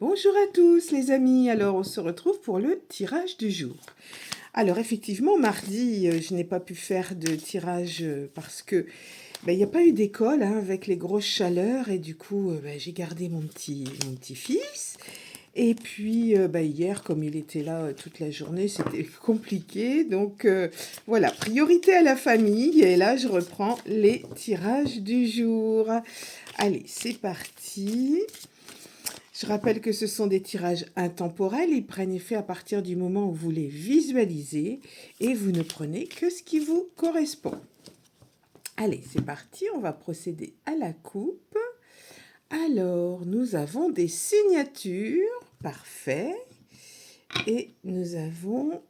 Bonjour à tous les amis, alors on se retrouve pour le tirage du jour. Alors effectivement, mardi, je n'ai pas pu faire de tirage parce que il n'y a pas eu d'école avec les grosses chaleurs et du coup j'ai gardé mon petit fils. Et puis hier, comme il était là toute la journée, c'était compliqué. Donc voilà, priorité à la famille. Et là, je reprends les tirages du jour. Allez, c'est parti. Je rappelle que ce sont des tirages intemporels, ils prennent effet à partir du moment où vous les visualisez et vous ne prenez que ce qui vous correspond. Allez, c'est parti, on va procéder à la coupe. Alors, nous avons des signatures, parfait, et nous avons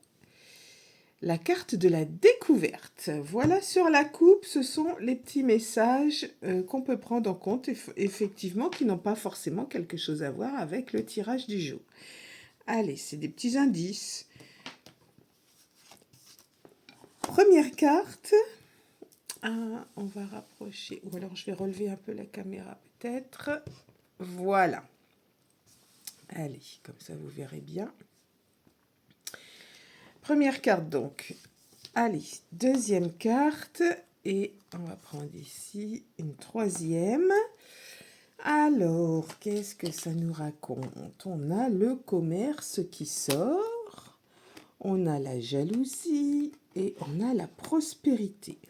la carte de la découverte. Voilà, sur la coupe, ce sont les petits messages qu'on peut prendre en compte, effectivement, qui n'ont pas forcément quelque chose à voir avec le tirage du jour. Allez, c'est des petits indices. Première carte. Ah, on va rapprocher. Ou alors, je vais relever un peu la caméra, peut-être. Voilà. Allez, comme ça, vous verrez bien. Première carte, donc. Allez, deuxième carte. Et on va prendre ici une troisième. Alors, qu'est-ce que ça nous raconte? On a le commerce qui sort, on a la jalousie et on a la prospérité.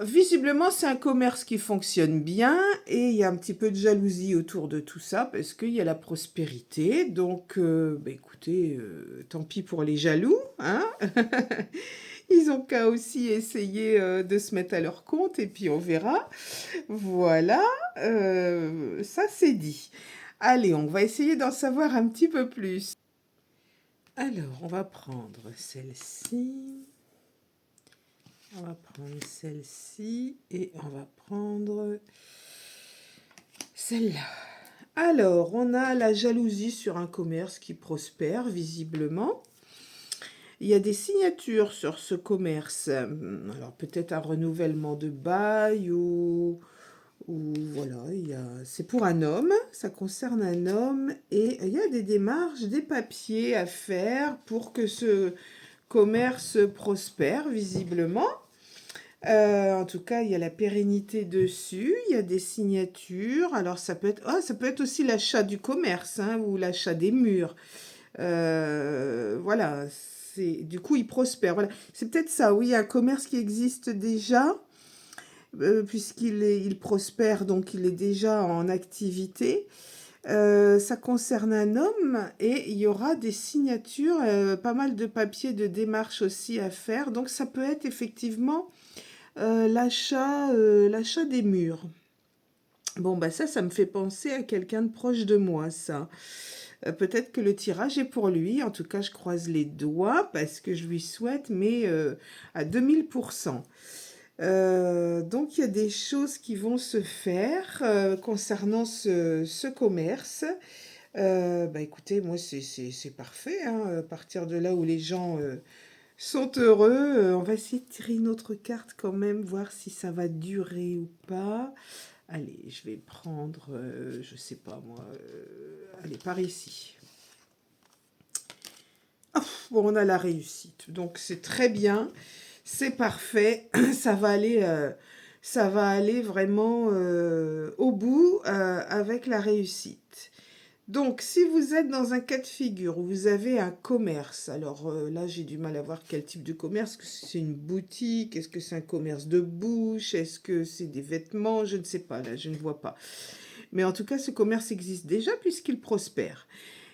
Visiblement, c'est un commerce qui fonctionne bien et il y a un petit peu de jalousie autour de tout ça parce qu'il y a la prospérité. Donc, écoutez, tant pis pour les jaloux, hein. Ils ont qu'à aussi essayer de se mettre à leur compte et puis on verra. Voilà, ça c'est dit. Allez, on va essayer d'en savoir un petit peu plus. Alors, on va prendre celle-ci. On va prendre celle-ci et on va prendre celle-là. Alors, on a la jalousie sur un commerce qui prospère, visiblement. Il y a des signatures sur ce commerce. Alors, peut-être un renouvellement de bail ou voilà, c'est pour un homme, ça concerne un homme et il y a des démarches, des papiers à faire pour que ce commerce prospère, visiblement. En tout cas, il y a la pérennité dessus, il y a des signatures. Alors, ça peut être aussi l'achat du commerce hein, ou l'achat des murs. Voilà, du coup, il prospère. Voilà. C'est peut-être ça, oui, un commerce qui existe déjà, puisqu'il prospère, donc il est déjà en activité. Ça concerne un homme et il y aura des signatures, pas mal de papiers de démarche aussi à faire. Donc, ça peut être effectivement l'achat des murs. Bon, ça me fait penser à quelqu'un de proche de moi, ça. Peut-être que le tirage est pour lui. En tout cas, je croise les doigts parce que je lui souhaite, mais à 2000%. Donc, il y a des choses qui vont se faire concernant ce commerce. Écoutez, moi, c'est parfait. Hein, à partir de là où les gens sont heureux, on va essayer de tirer une autre carte quand même, voir si ça va durer ou pas. Allez, je vais prendre, je sais pas moi, allez, par ici. Oh, bon, on a la réussite, donc c'est très bien, c'est parfait, ça va aller vraiment au bout avec la réussite. Donc, si vous êtes dans un cas de figure où vous avez un commerce, alors là, j'ai du mal à voir quel type de commerce, est-ce que c'est une boutique, est-ce que c'est un commerce de bouche, est-ce que c'est des vêtements, je ne sais pas, là, je ne vois pas. Mais en tout cas, ce commerce existe déjà puisqu'il prospère.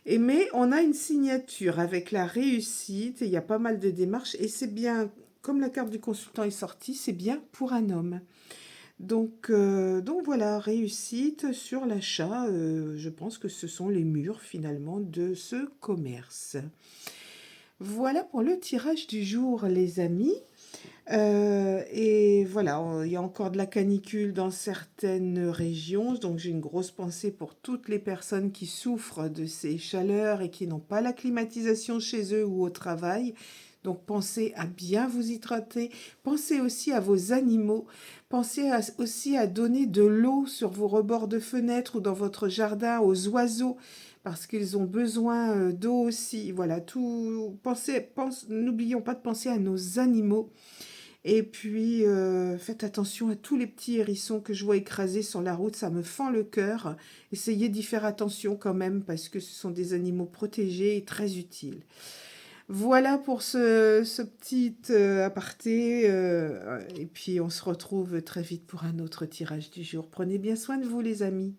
Mais on a une signature avec la réussite, et il y a pas mal de démarches, et c'est bien, comme la carte du consultant est sortie, c'est bien pour un homme. Donc voilà, réussite sur l'achat, je pense que ce sont les murs finalement de ce commerce. Voilà pour le tirage du jour les amis. Et voilà, il y a encore de la canicule dans certaines régions, donc j'ai une grosse pensée pour toutes les personnes qui souffrent de ces chaleurs et qui n'ont pas la climatisation chez eux ou au travail. Donc pensez à bien vous hydrater, pensez aussi à vos animaux, aussi à donner de l'eau sur vos rebords de fenêtres ou dans votre jardin aux oiseaux parce qu'ils ont besoin d'eau aussi. Voilà, n'oublions pas de penser à nos animaux. Et puis, faites attention à tous les petits hérissons que je vois écrasés sur la route, ça me fend le cœur. Essayez d'y faire attention quand même parce que ce sont des animaux protégés et très utiles. Voilà pour ce petit aparté. Et puis, on se retrouve très vite pour un autre tirage du jour. Prenez bien soin de vous, les amis.